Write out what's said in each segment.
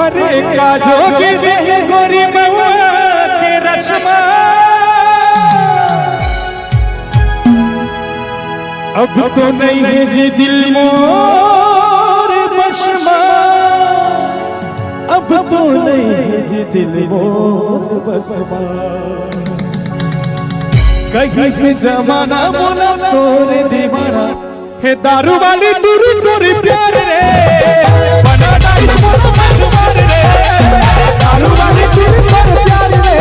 अरे काजो के देह गोरी महुआ के रश्मा अब तो नहीं है जी दिल मोर बशमा अब तो नहीं है जी दिल मोर बशमा कहीं से जमाना बोला तोरे दीवाना है दारू वाली दूरी तोरी प्यार रे बना डाइस बोलो मजवार रे दारू वाली दूरी तोरी प्यार रे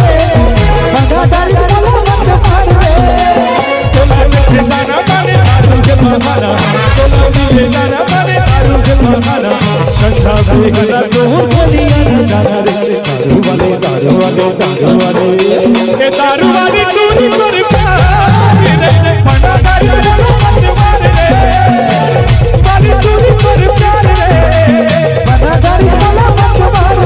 बना डाइस बोलो मजवार रे तोला मिले जाना माने दारू के बहाना तोला मिले जाना माने दारू के बहाना शशा बेगला तो बोलिया जाना रे दारू वाले ये दारू वाली दूरी तोरी प्यार रे बना डाइस बोलो मजवार रे वाली दूरी तोरी प्यार रे बना डाइस बोलो मजवार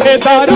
रे दारू